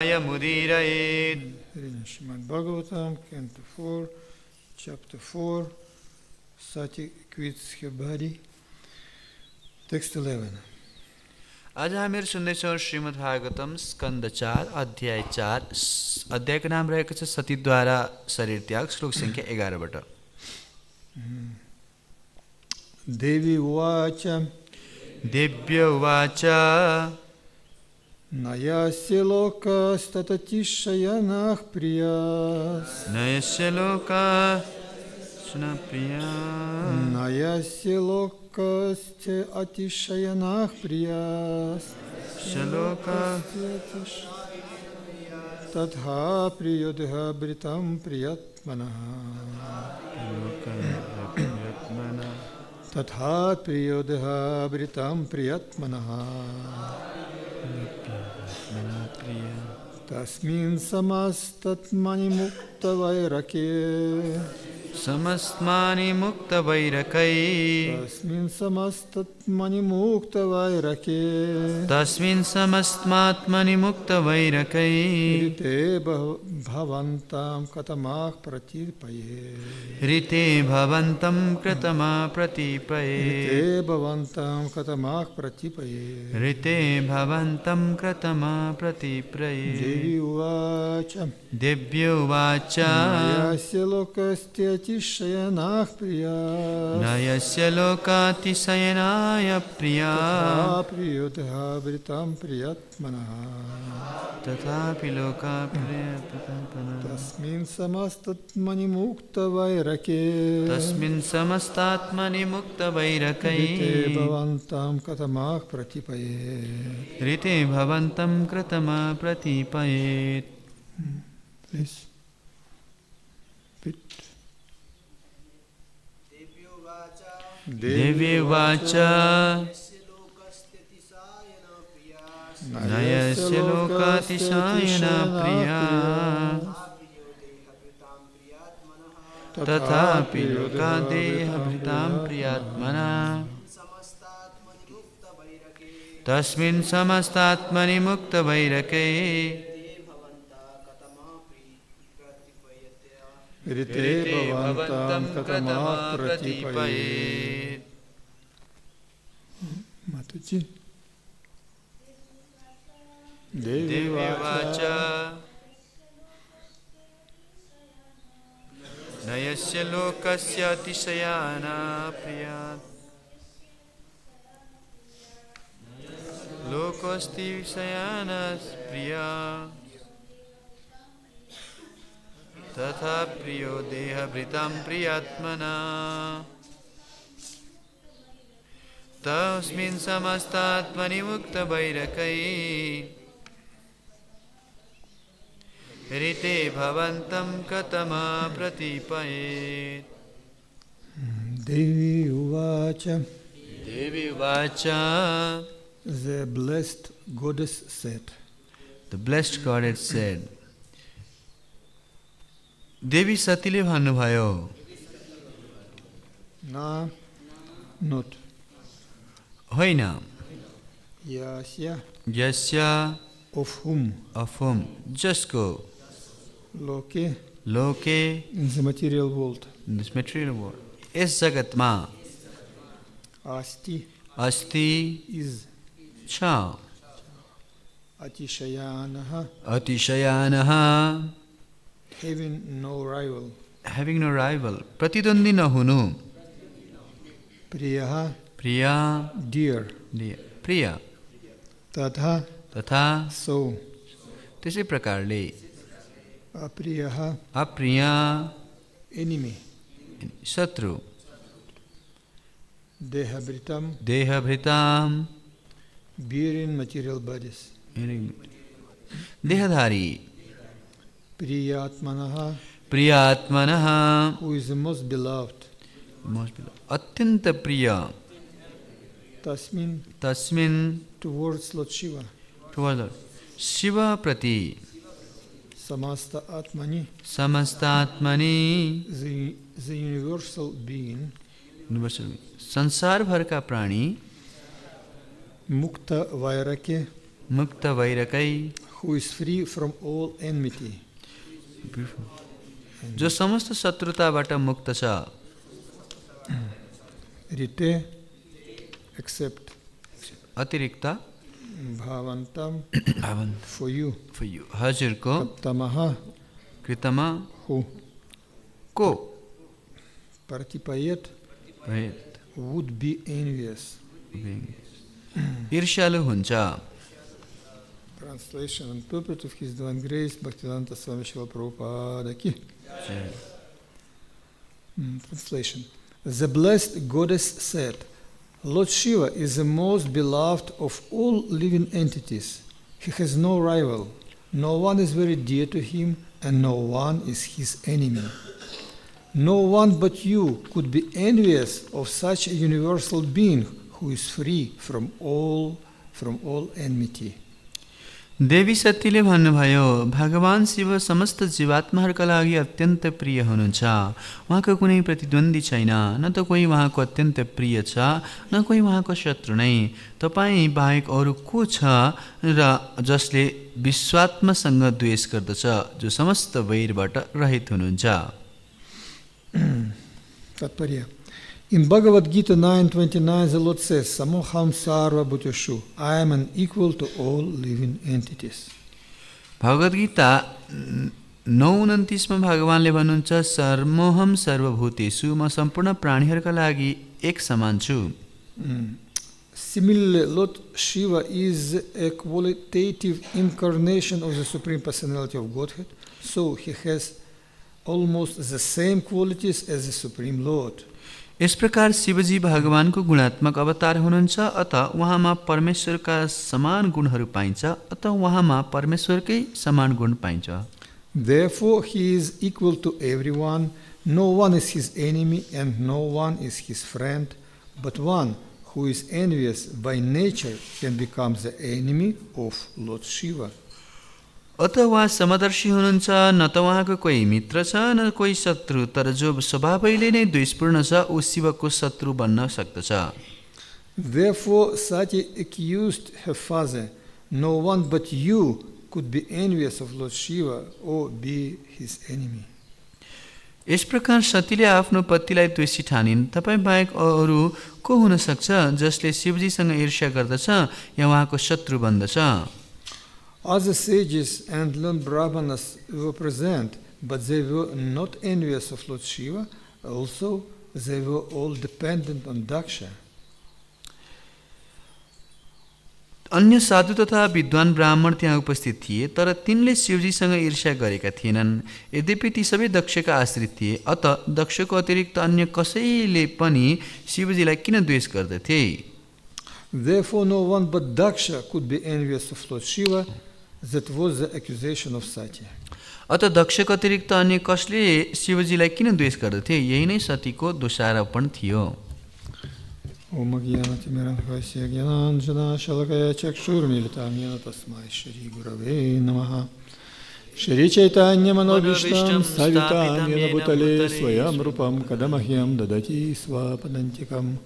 Mudiraye. Srimad Bhagavatam, Canto 4, Chapter 4, Satī quits her body. Text 11. आज हामीहरू सुन्दैछौँ श्रीमद् भागवतम स्कन्द 4 अध्याय 4 अध्यायको नाम रहेको छ सतीद्वारा शरीर त्याग श्लोक संख्या 11 बाट Devy uvāca देव्य uvāca न yasya atiśāyanaḥ priyas न यस्य लोका न yasya atiśāyanaḥ priyas tathāpriyo deha-bhṛtāṁ priyātmanaḥ tathāpriyo deha-bhṛtāṁ priyātmanaḥ tasmin samasta-ātmani mukta-vairake mukta-vairake tasmin samasta-ātmani mukta-vairake tasmin samasta-ātmani mukta-vairake rite bhavantaṁ katamaḥ pratīpayet rite bhavantaṁ katamaḥ pratīpayet rite bhavantaṁ katamaḥ pratīpayet rite bhavantaṁ katamaḥ pratīpayet devy uvāca devy uvāca yasya atiśāyanaḥ priyas yasya loke atiśāyanaḥ priyāḥ tathāpriyo deha-bhṛtāṁ priyātmanaḥ tathāpriyo tasmin samasta-ātmani mukta-vairake tasmin samasta-ātmani mukta-vairake rite bhavantaṁ katamaḥ pratīpayet rite bhavantaṁ katamaḥ pratīpayet. Please. Devy uvāca yasya loke atiśāyanaḥ tathāpriyo deha-bhṛtāṁ priyātmanaḥ tasmin samasta-ātmani mukta-vairake rite bhavantaṁ katamaḥ pratīpayet. Mataji. Devy uvāca न यस्य लोकस्य atiśāyanaḥ priyāt लोकोऽस्ति विषयानः प्रियः tathāpriyo deha-bhṛtāṁ priyātmanaḥ tasmin samasta-ātmani mukta-vairake rite bhavantaṁ katamaḥ pratīpayet. Devy uvāca. Devy uvāca. The blessed goddess said. The blessed goddess said. देवी सतीले भन्नुभयो Na, not. होइन Yasya, यस्य of whom? जसको Loke, लोके in the material world. this material world यस जगतमा Asti अस्ति is छ atiśāyanaḥ, atiśāyanaḥ having no rival. having no rival प्रतिद्वन्द्वी नहुनु Priyaḥ, प्रिया dear. प्रिय Tathā, तथा so. त्यसै प्रकारले Apriyaḥ, अप्रिय enemy. शत्रु Deha-bhṛtāṁ, देह-बृताम bearing material bodies. देहधारी priya-ātmanaḥ, priya-ātmanaḥ who is the most beloved. अत्यंत प्रिय tasmin towards Lord Śiva. Shiv प्रति samasta-ātmani, samasta-ātmani the universal being, संसार भर का प्राणी mukta-vairake, mukta-vairake, who is free from all enmity. जो समस्त शत्रुताबाट मुक्त छ. Rite, except अतिरिक्त bhavantaṁ, for you. हजुरको katamaḥ, कृतमा who को pratīpayet, would be envious. ईर्ष्यालु हुन्छ. Translation and purport of His Divine Grace, Bhaktivedanta Swami Śrīla Prabhupada ki. Translation. The blessed goddess said, Lord Shiva is the most beloved of all living entities. He has no rival. No one is very dear to him, and no one is his enemy. No one but you could be envious of such a universal being who is free from all enmity. देवी सतीले भन्नुभयो, भगवान शिव समस्त जीवात्माहरूका लागि अत्यन्त प्रिय हुनुहुन्छ. उहाँको कुनै प्रतिद्वन्दी छैन, न त कोही उहाँको अत्यन्त प्रिय छ, न कोही उहाँको शत्रु नै. तपाईँ बाहेक अरू को छ र जसले विश्वात्मासँग द्वेष गर्दछ, जो समस्त वैरबाट रहित हुनुहुन्छ. तात्पर्य. In Bhagavad Gita 9.29, the Lord says, Samoham sarva bhuteshu, I am an equal to all living entities. Bhagavad Gita 9:29 मा भगवानले भन्नुहुन्छ, सर्वोहम सर्वभूतेषु, म सम्पूर्ण प्राणीहरूका लागि एक समान छु. Similarly, Lord Shiva is a qualitative incarnation of the Supreme Personality of Godhead, so he has almost the same qualities as the Supreme Lord. इस प्रकार शिवजी भगवानको गुणात्मक अवतार हुनुहुन्छ, अतः उहाँमा परमेश्वरका समान गुणहरू पाइन्छ, अतः उहाँमा परमेश्वरकै समान गुण पाइन्छ. Therefore, he is equal to everyone. No one is his enemy and no one is his friend, but one who is envious by nature can become the enemy of Lord Shiva. अतः उहाँ समदर्शी हुनुहुन्छ, न त उहाँको कोही मित्र छ न कोही शत्रु, तर जो स्वभावैले नै द्वेषपूर्ण छ ऊ शिवको शत्रु बन्न सक्दछ. Therefore, Satī accused her father, no one but you could be envious of Lord Shiva or be his enemy. यस प्रकार सतीले आफ्नो पतिलाई द्वेषी ठानिन्. तपाईँ बाहेक अरू को हुन सक्छ जसले शिवजीसँग ईर्ष्या गर्दछ या उहाँको शत्रु बन्दछ. Other sages and learned brahmanas were present, but they were not envious of Lord Shiva. Also, they were all dependent on Daksha. अन्य साधु तथा विद्वान ब्राह्मण त्यहाँ उपस्थित थिए, तर तिनले शिवजीसँग ईर्ष्या गरेका थिएनन्. यद्यपि ती सबै दक्षका आश्रित थिए, अतः दक्षको अतिरिक्त अन्य कसैले पनि शिवजीलाई किन द्वेष गर्दथे. Therefore, no one but Daksha could be envious of Lord Shiva. That was the accusation of Satī. अतः दक्षको अतिरिक्त अन्य कसले शिवजीलाई किन द्वेष गर्दथे, यही नै सतीको दोषारोपण थियो. Om Agyanatimirandhasya Gyananjana Shalakaya Chakshurmilitam Yena Tasmai Shri Gurave Namaha. Shri Chaitanya Manobhishtam Savitam Yena Bhutale Swayam Rupam Kadamahyam Dadati Svapadantikam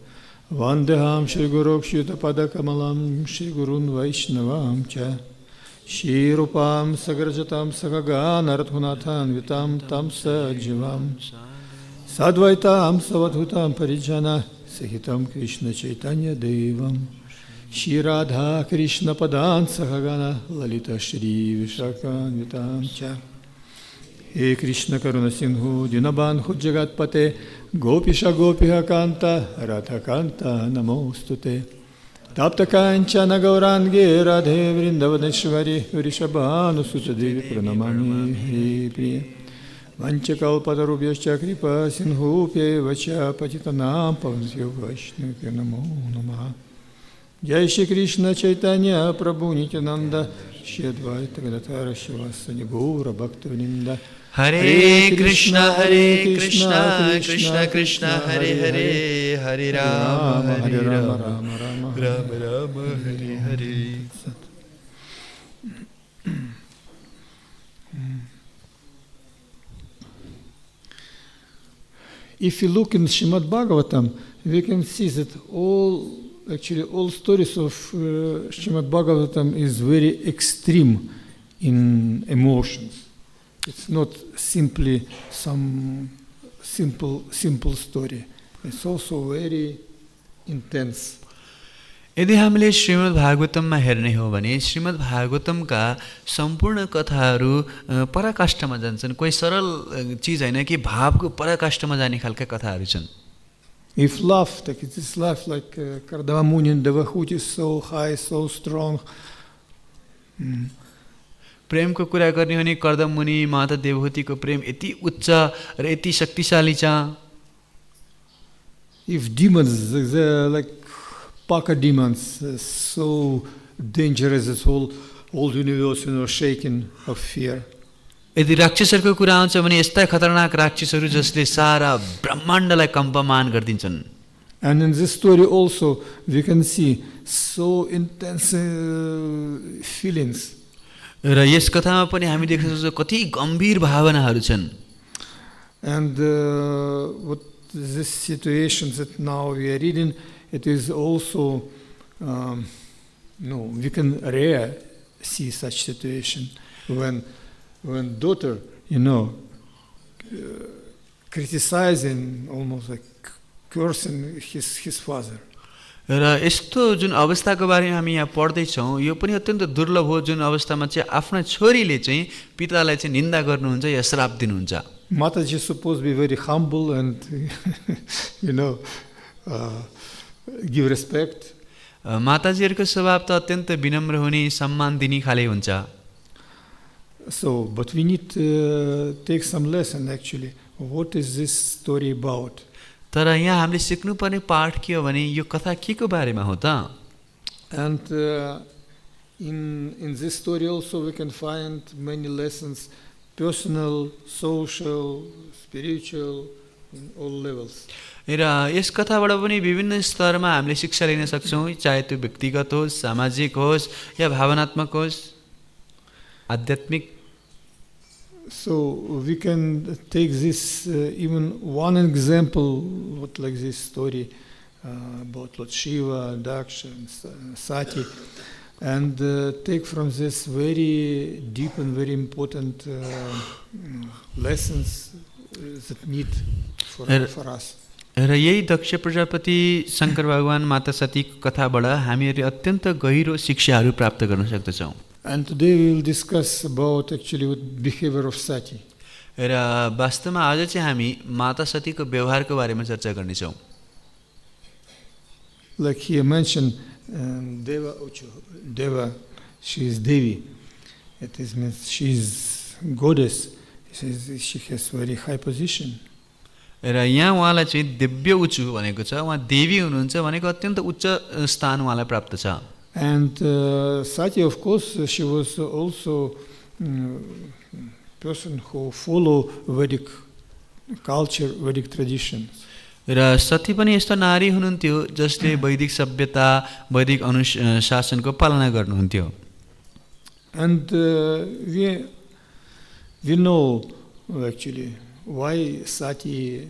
Vandeham Shri Gurukshita Padakamalam Shri Gurun Vaishnavam Cha Shri Rupam Sagrajatam Sagagana Rathunathan Vitam Tam Sajivam Sadvaitam Savadhutam Parijana Sahitam Krishna Chaitanya Devam Shri Radha Krishna Padan Sahagana Lalita Shri Vishakhan Vitam Cha He Krishna Karuna Sindhu Dinabandhu Jagatpate Gopisha Gopiha Kanta Radha Kanta Namostute Tapta Kanchana Gaurange Radhe Vrindavaneshwari Vrishabhanu Suchadevi Pranamami Hri Priya Vanchakalpatarubhyascha kripa sinhupye vacha patitanam pavasya vaishnavya namo namaha. Jai Shri Krishna Chaitanya Prabhu Nityananda Shri Advaita Gadadhara Shivasani Gaura Bhaktavinda. Hare Krishna Krishna Krishna Hare Hare, Hare Rama Hare Rama, Rama Rama Hare Hare. If you look in Srimad Bhagavatam, we can see that all actually, all stories of Srimad Bhagavatam is very extreme in emotions. It's not simply some simple story. It's also very intense. यदि हामीले श्रीमद् भागवतममा हेर्ने हो भने श्रीमद् भागवतमका सम्पूर्ण कथाहरू पराकाष्ठमा जान्छन्। कोही सरल चिज हैन कि भावको पराकाष्ठमा जाने खालका कथाहरू छन्। If love, like it is love, like Kardamamuni and Devahuti is so high, so strong. Premco कुरा गर्ने हो भने कर्दम मुनि माता देवहूतिको प्रेम यति उच्च र यति शक्तिशाली छ। If demons, they're like Paka demons, so dangerous, this whole universe, shaken of fear. यदि राक्षसहरूको कुरा आउँछ भने यस्ता खतरनाक राक्षसहरू जसले सारा ब्रह्माण्डलाई कम्पमान गरिदिन्छन्। And in this story also we can see so intense feelings. र यस कथामा पनि हामी देख्न सक्छौँ कति गम्भीर भावनाहरू छन्। And what this situation that now we are reading, it is also we can rare see such situation when daughter, criticizing, almost like cursing his father. र यस्तो जुन अवस्थाको बारेमा हामी यहाँ पढ्दैछौँ यो पनि अत्यन्त दुर्लभ हो, जुन अवस्थामा चाहिँ आफ्ना छोरीले चाहिँ पितालाई चाहिँ निन्दा गर्नुहुन्छ या श्राप दिनुहुन्छ। Mataji is supposed to be very humble and give respect. माताजीहरूको स्वभाव त अत्यन्त विनम्र हुने, सम्मान दिने खाले हुन्छ। So, but we need to take some lesson actually. What is this story about? तर यहाँ हामीले सिक्नुपर्ने पाठ के हो भने यो कथा के को बारेमा हो त? And in this story also we can find many lessons, personal, social, spiritual, in all levels. र यस कथाबाट पनि विभिन्न स्तरमा हामीले शिक्षा लिन सक्छौँ, चाहे त्यो व्यक्तिगत होस्, सामाजिक होस् या भावनात्मक होस्, आध्यात्मिक। So we can take this even one example, what like this story about Lord Śiva, Daksha, and Satī, and take from this very deep and very important lessons that need for us. र यही दक्ष प्रजापति शंकर भगवान माता सतीको कथाबाट हामीहरूले अत्यन्त गहिरो शिक्षाहरू प्राप्त गर्न सक्दछौँ। And today we will discuss about actually what behavior of Satī. र वास्तवमा आज चाहिँ हामी माता सतीको व्यवहारको बारेमा चर्चा गर्नेछौँ। Like he mentioned, Deva, she is devy. It means she is goddess. He says she has very high position. र यहाँ उहाँलाई चाहिँ दिव्य उच्च भनेको छ, उहाँ देवी हुनुहुन्छ भनेको अत्यन्त उच्च स्थान उहाँलाई प्राप्त छ। And Satī, of course, she was also person who follow Vedic culture, Vedic traditions. र सती पनि यस्तो नारी हुनुहुन्थ्यो जसले वैदिक सभ्यता, वैदिक अनुशासनको पालना गर्नुहुन्थ्यो। And we know actually why Satī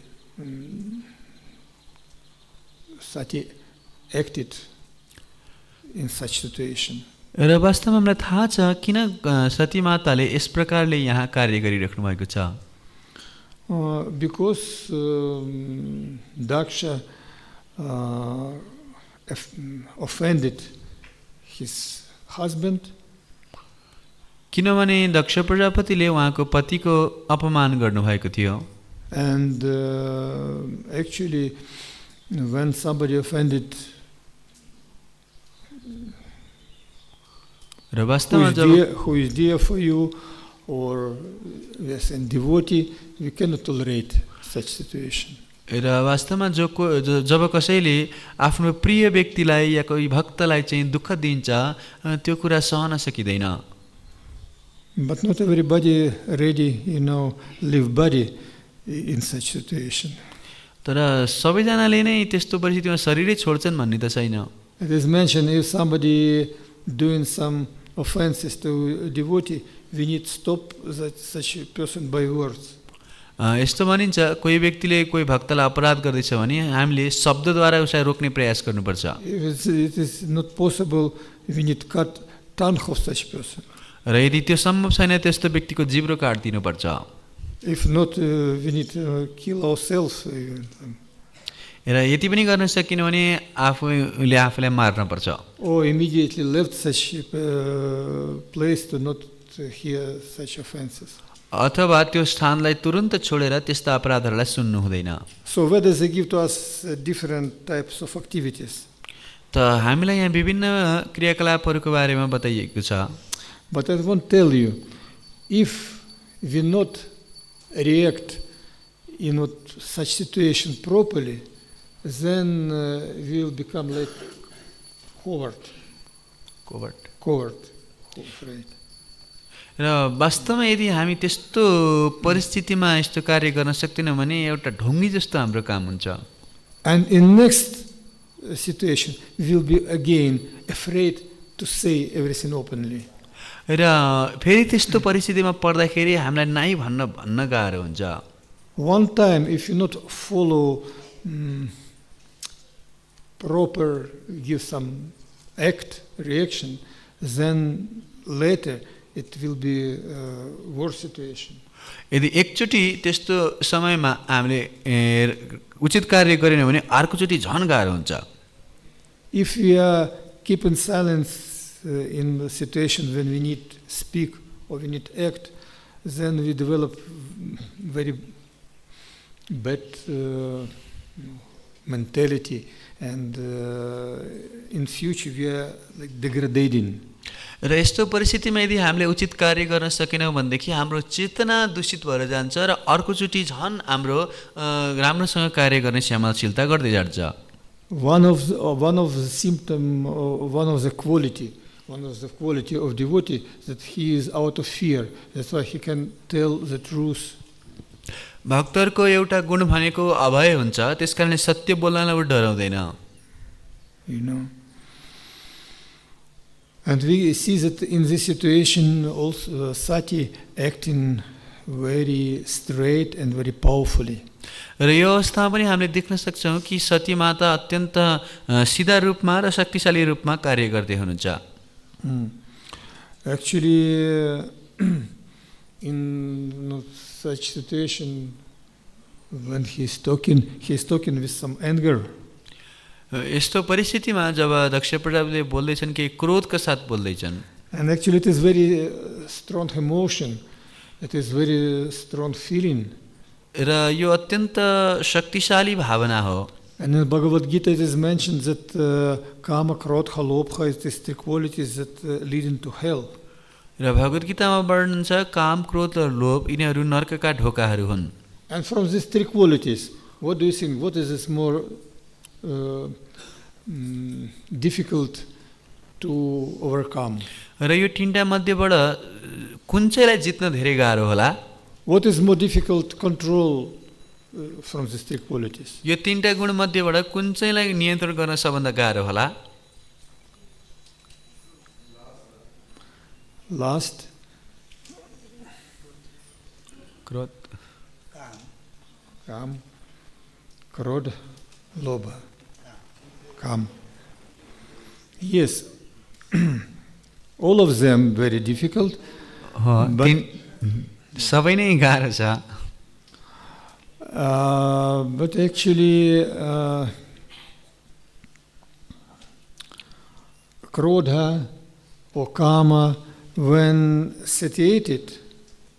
acted in such situation. र वास्तवमा हामीलाई थाहा छ किन सती माताले यस प्रकारले यहाँ कार्य गरिराख्नु भएको छ। Because Daksha offended his husband. किनभने दक्ष प्रजापतिले उहाँको पतिको अपमान गर्नुभएको थियो। And actually when somebody offended who is dear for you or yes, and devotee, we cannot tolerate such situation. र वास्तवमा जब कसैले आफ्नो प्रिय व्यक्तिलाई या कोही भक्तलाई चाहिँ दुःख दिन्छ त्यो कुरा सहन सकिदैन। But not everybody ready, live body in such situation. तर सबैजनाले नै त्यस्तो परिस्थितिमा शरीरै छोड्छन् भन्ने त छैन। It is mentioned if somebody doing some offenses to a devotee, we need to stop such a person by words. यस्तो भनिन्छ कोही व्यक्तिले कोही भक्तलाई अपराध गर्दैछ भने हामीले शब्दद्वारा उसलाई रोक्ने प्रयास गर्नुपर्छ। If it is not possible, we need cut tongue of such person. र यदि त्यो सम्भव छैन त्यस्तो व्यक्तिको जिब्रो काटिदिनुपर्छ। If not, we need to kill ourselves. र यति पनि गर्न सकिन भने आफूले आफूलाई मार्न पर्छ। Or immediately left such place to not hear such offenses. अथवा त्यो स्थानलाई तुरुन्त छोडेर त्यस्ता अपराधहरूलाई सुन्नु हुँदैन। So Vedas they give to us different types of activities. त हामीलाई यहाँ विभिन्न क्रियाकलापहरूको बारेमा बताइएको छ। But I want to tell you, if we not react in such situation properly, then we will become like coward. Afraid. र वास्तवमा यदि हामी त्यस्तो परिस्थितिमा यस्तो कार्य गर्न सक्दैनौँ भने एउटा ढुङ्गी जस्तो हाम्रो काम हुन्छ। And in next situation, we will be again afraid to say everything openly. र फेरि त्यस्तो परिस्थितिमा पर्दाखेरि हामीलाई नाइ भन्न गाह्रो हुन्छ। One time, if you not follow proper, give some reaction, then later it will be worse situation. यदि एकचोटि त्यस्तो समयमा हामीले उचित कार्य गरेनौँ भने अर्कोचोटि झन् गाह्रो हुन्छ। If we are keeping silence in the situation when we need speak or we need act, then we develop very bad mentality, and in future we are like degrading. र यस्तो परिस्थितिमा यदि हामीले उचित कार्य गर्न सकेनौँ भनेदेखि हाम्रो चेतना दूषित भएर जान्छ र अर्कोचोटि झन् हाम्रो राम्रोसँग कार्य गर्ने क्षमताशीलता गर्दै जान्छ। One of the symptom, one of the quality of devotee, that he is out of fear. That's why he can tell the truth. भक्तहरूको एउटा गुण भनेको अभय हुन्छ, त्यसकारणले सत्य बोल्नलाई उ डराउँदैन। You know. And we see that in this situation also Satī acting very straight and very powerfully. र यो अवस्थामा पनि हामीले देख्न सक्छौँ कि सती माता अत्यन्त सिधा रूपमा र शक्तिशाली रूपमा कार्य गर्दै हुनुहुन्छ। Actually, in such situation, when he is talking with some anger. यस्तो परिस्थितिमा जब दक्ष प्रजापतिले बोल्दैछन् कि क्रोधका साथ बोल्दैछन्। And actually it is very strong emotion, it is very strong feeling. र यो अत्यन्त शक्तिशाली भावना हो। And in Bhagavad Gita it is mentioned that kama, krodha, lobha is these three qualities that lead into hell. र भगवत गीतामा वर्णन छ काम, क्रोध र लोभ यिनीहरू नरकका ढोकाहरू हुन्। And from these three qualities, what do you think? What is this more difficult to overcome? र यो तीनटा मध्येबाट कुन चाहिँलाई जित्न धेरै गाह्रो होला? What is more difficult to control from these three qualities? यो तीनटा गुण मध्येबाट कुन चाहिँलाई नियन्त्रण गर्न सबभन्दा गाह्रो होला? Last. क्रोध, Kam, krodha, lobha. Kam. Yes, all of them very difficult, but सबै नै गाह्रो छ। But actually, krodha or kama, when satiated,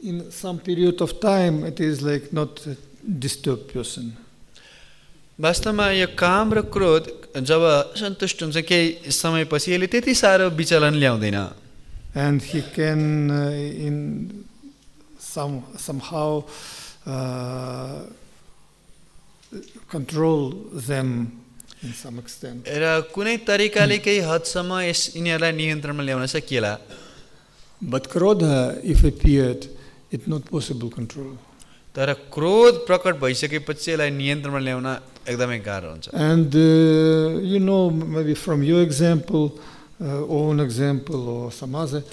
in some period of time, it is like not a disturbed person. वास्तवमा यो काम र क्रोध जब सन्तुष्ट हुन्छ केही समयपछि यसले त्यति साह्रो विचलन ल्याउँदैन। And he can in somehow control them in some extent. र कुनै तरिकाले केही हदसम्म यिनीहरूलाई नियन्त्रणमा ल्याउन सकिएला। But krodha, if appeared, it's not possible control. तर क्रोध प्रकट भइसकेपछि यसलाई नियन्त्रणमा ल्याउन एकदमै गाह्रो हुन्छ। And you know, maybe from your example, own example or some other,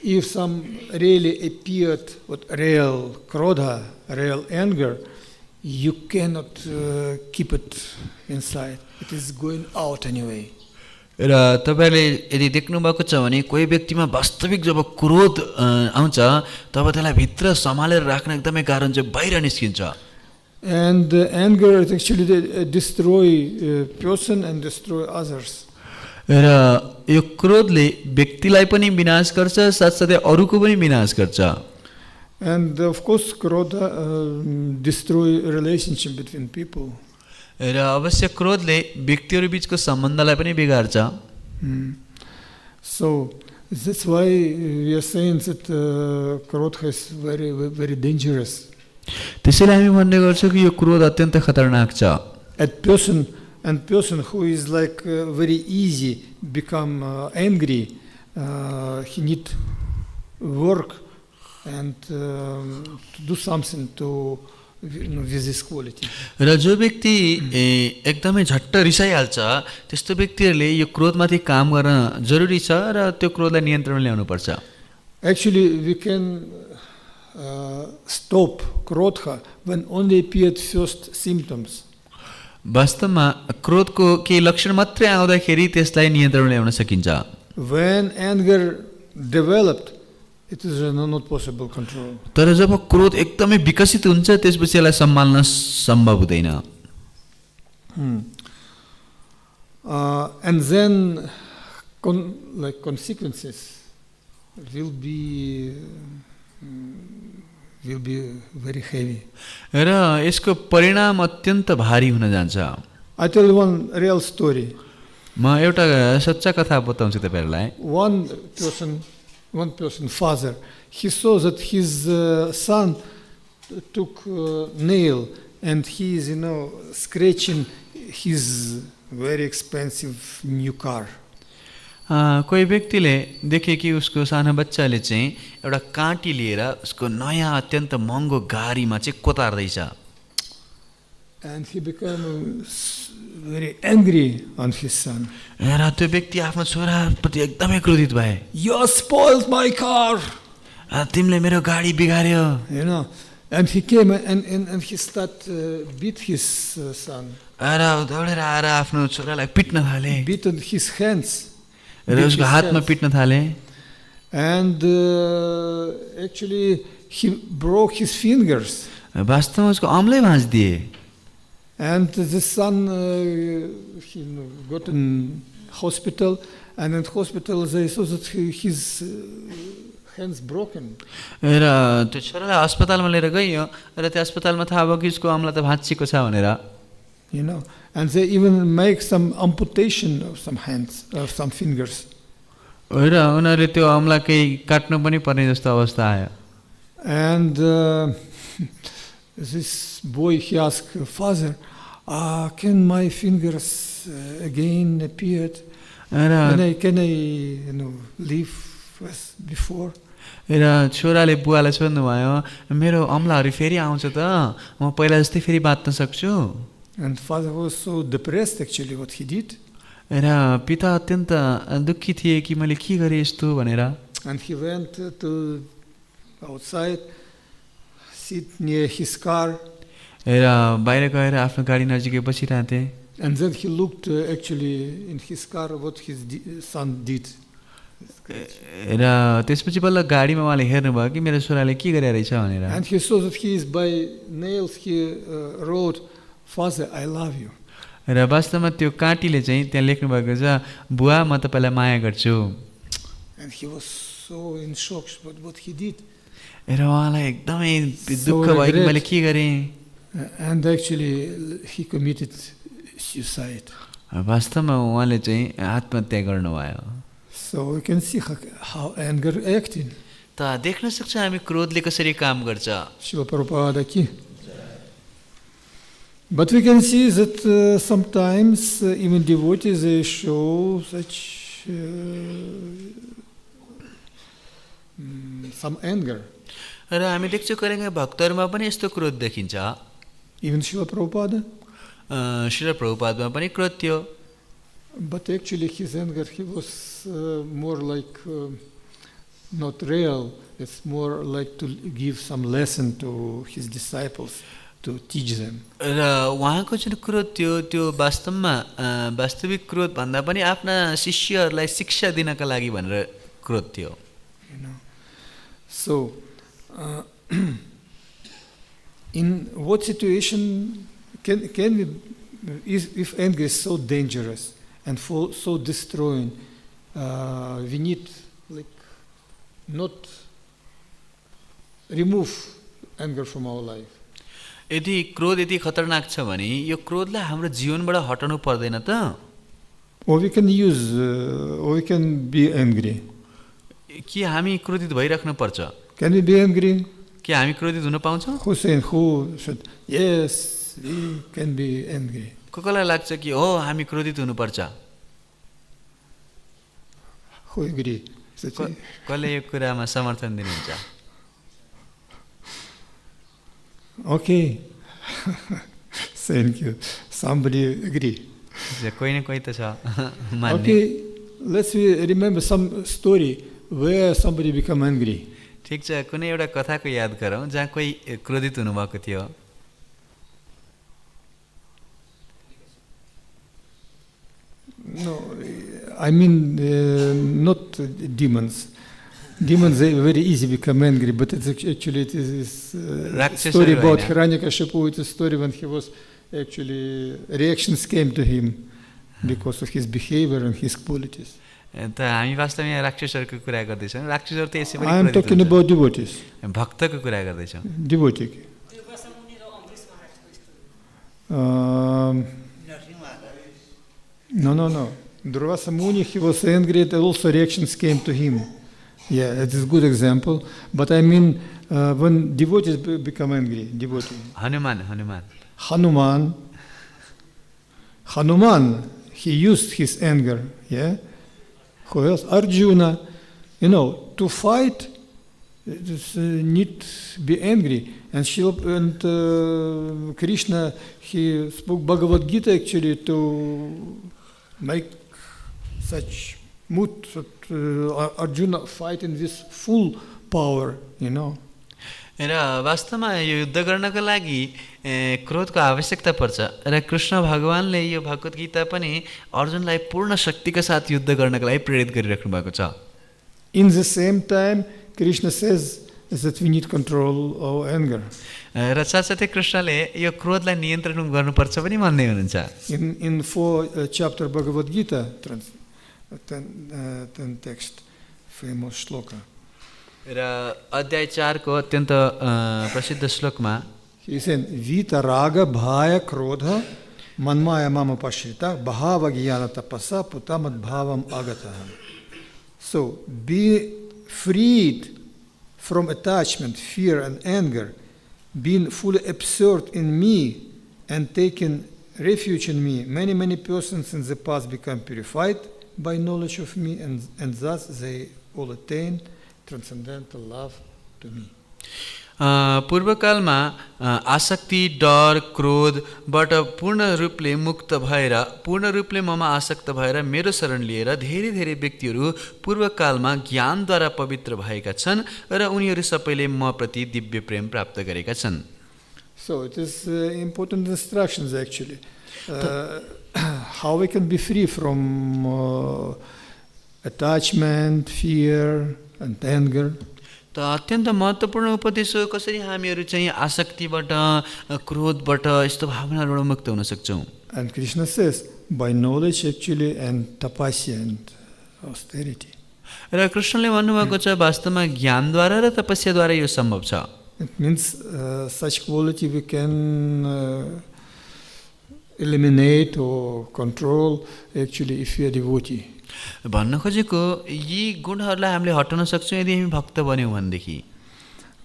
if some really appeared with real krodha, real anger, you cannot keep it inside. It is going out anyway. र तपाईले यदि देख्नु भएको छ भने कोही व्यक्तिमा वास्तविक जब क्रोध आउँछ तब त्यसलाई भित्र सम्हालेर राख्न एकदमै गाह्रो हुन्छ, बाहिर निस्किन्छ. And anger it actually destroy person and destroy others. र यो क्रोधले व्यक्तिलाई पनि विनाश गर्छ, साथसाथै अरूको पनि विनाश गर्छ. And of course, krodha destroy relationship between people. र अवश्य क्रोधले व्यक्तिहरू बीचको सम्बन्धलाई पनि बिगार्छ. So that's why we are saying that krodha is very dangerous. त्यसैले हामी भन्ने गर्छौँ कि यो क्रोध अत्यन्त खतरनाक छ. And person who is like very easy become angry, he need work and to do something to with this quality. र जो व्यक्ति एकदमै झट्ट रिसाइहाल्छ त्यस्तो व्यक्तिहरूले यो क्रोधमाथि काम गर्न जरुरी छ र त्यो क्रोधलाई नियन्त्रणमा ल्याउनु पर्छ. Actually, we can stop krodha when only appeared first symptoms. वास्तवमा क्रोधको केही लक्षण मात्रै आउँदाखेरि त्यसलाई नियन्त्रणमा ल्याउन सकिन्छ. When anger developed, it is not possible control. तर जब क्रोध एकदमै विकसित हुन्छ त्यसपछि यसलाई सम्हाल्न सम्भव हुँदैन. And then consequences will be very heavy. र यसको परिणाम अत्यन्त भारी हुन जान्छ. I tell you one real story. म एउटा सच्चा कथा बताउँछु तपाईहरुलाई. One person, father, he saw that his son took nail and he is, scratching his very expensive new car. कोही व्यक्तिले देखे कि उसको सानो बच्चाले चाहिँ एउटा काँटी लिएर उसको नयाँ अत्यन्त महँगो गाडीमा चाहिँ कोतार्दैछ. And he became very angry on his son. र त्यो व्यक्ति आफ्नो छोराप्रति एकदमै क्रोधित भए. You spoiled my car. तिमीले मेरो गाडी बिगार्यो. And he came and he started beat his son. र दौडेर आएर आफ्नो छोरालाई पिट्न थाले. Beat on his hands. र उसको हातमा पिट्न थाले. And actually he broke his fingers. वास्तवमा उसको औँलै भाँचिदिए. And the son he got in hospital, and in hospital they saw that his hands broken. र त्यो छोरालाई अस्पतालमा लिएर गयो र त्यो अस्पतालमा थाहा भयो कि उसको औँला त भाँचिएको छ भनेर. And they even make some amputation of some hands or some fingers. र उनीहरूले त्यो औँला केही काट्नु पनि पर्ने जस्तो अवस्था आयो. And this boy, he asked, Father, can my fingers again appear? Can I live as before? र छोराले बुवालाई सोध्नु भयो, मेरो औँलाहरू फेरि आउँछ त, म पहिला जस्तै फेरि बाँच्न सक्छु? And father was so depressed actually what he did. र पिता अत्यन्त दुःखी थिए कि मैले के गरेँ यस्तो भनेर. And he went to outside, sit near his car. र बाहिर गएर आफ्नो गाडी नजिकै बसिरहेको थिए. And then he looked actually in his car what his son did. र त्यसपछि बल्ल गाडीमा उहाँले हेर्नुभयो कि मेरो छोराले के गरेर रहेछ भनेर. And he saw that he is by nails. He wrote, Father, I love you. र वास्तवमा त्यो काँटीले चाहिँ त्यहाँ लेख्नु भएको छ, बुवा म तपाईलाई माया गर्छु. And he was so in shock what he did. र उहाँलाई एकदमै दुःख भयो कि मैले के गरेँ. And actually he committed suicide. वास्तवमा उहाँले चाहिँ आत्महत्या गर्नुभयो. So we can see how anger acting. त देख्न सक्छ हामी क्रोधले कसरी काम गर्छ. Śrīla Prabhupada ki. But we can see that sometimes even devotees they show such some anger. र हामी देख्छौँ कहिलेकाहीँ भक्तहरूमा पनि यस्तो क्रोध देखिन्छ. Even Śrīla Prabhupada. श्रील प्रभुपादमा पनि क्रोध थियो. But actually his anger, he was more like not real. It's more like to give some lesson to his disciples. to teach them. र उहाँको जुन क्रोध त्यो वास्तवमा वास्तविक क्रोध भन्दा पनि आफ्ना शिष्यहरूलाई शिक्षा दिनका लागि भनेर क्रोध थियो. So, in what situation can we, if anger is so dangerous and so destroying, we need not remove anger from our life. यदि क्रोध यति खतरनाक छ भने यो क्रोधलाई हाम्रो जीवनबाट हटाउनु पर्दैन त? Or we can be angry. कि हामी क्रोधित भइराख्नु पर्छ? Can we be angry? के हामी क्रोधित हुन पाउँछौँ? Who said yes, we can be angry? कसलाई लाग्छ कि हो हामी क्रोधित हुनुपर्छ? Who agree? कसले यो कुरामा समर्थन दिनुहुन्छ? Okay. Thank you. Somebody agree. कोही न कोही त छ मान्ने. Okay, let's remember some story where somebody become angry. ठिक छ, कुनै एउटा कथाको याद गरौँ जहाँ कोही क्रोधित हुनुभएको थियो. No, I mean not demons. Demons, they very easy become angry, but it's actually it is story about Hiranyakashipu. It's a story when he was actually reactions came to him because of his behavior and his qualities. त हामी वास्तवमा यहाँ राक्षसहरूको कुरा गर्दैछौँ. राक्षसहरू त यसै पनि I am talking about devotees. भक्तको कुरा गर्दैछौँ. Devotee. No. Durvasa Muni, he was angry and also reactions came to him. Yeah, it is a good example. But I mean, when devotees become angry, devotee. Hanuman, he used his anger, yeah? Who else? Arjuna, to fight, need be angry. And Krishna, he spoke Bhagavad Gita actually to make such mood that Arjuna fight in this full power, र वास्तवमा यो युद्ध गर्नको लागि क्रोधको आवश्यकता पर्छ र कृष्ण भगवानले यो भगवत गीता पनि अर्जुनलाई पूर्ण शक्तिका साथ युद्ध गर्नको लागि प्रेरित गरिराख्नु भएको छ. In the same time, Krishna says that we need control our anger. र साथसाथै कृष्णले यो क्रोधलाई नियन्त्रण गर्नुपर्छ पनि भन्दै हुनुहुन्छ. In 4 chapter Bhagavad Gita, 10 text, famous shloka. र अध्याय 4 को अत्यन्त प्रसिद्ध श्लोकमा he said vita raga bhaya krodha manmaya mama pashrita bhava gyana tapasa putamad bhavam agata. So be freed from attachment, fear and anger, being fully absorbed in me and taking refuge in me. Many persons in the past become purified by knowledge of me, and thus they all attain transcendental love to me. पूर्वकालमा आसक्ति, डर, क्रोधबाट पूर्ण रूपले मुक्त भएर पूर्ण रूपले ममा आसक्त भएर मेरो शरण लिएर धेरै व्यक्तिहरू पूर्वकालमा ज्ञानद्वारा पवित्र भएका छन् र उनीहरू सबैले म प्रति दिव्य प्रेम प्राप्त गरेका छन्. So it is important instructions actually. How we can be free from attachment, fear and anger. त अत्यन्त महत्त्वपूर्ण उपदेश हो कसरी हामीहरू चाहिँ आसक्तिबाट क्रोधबाट यस्तो भावनाबाट मुक्त हुन सक्छौं. And Krishna says by knowledge actually and tapasya and austerity. र कृष्णले भन्नुभएको छ वास्तवमा ज्ञानद्वारा र तपस्याद्वारा यो सम्भव छ. It means such quality we can eliminate or control actually if we are devotee. भन्न खोजेको यी गुणहरूलाई हामीले हटाउन सक्छौं यदि हामी भक्त बन्यौं भनेदेखि.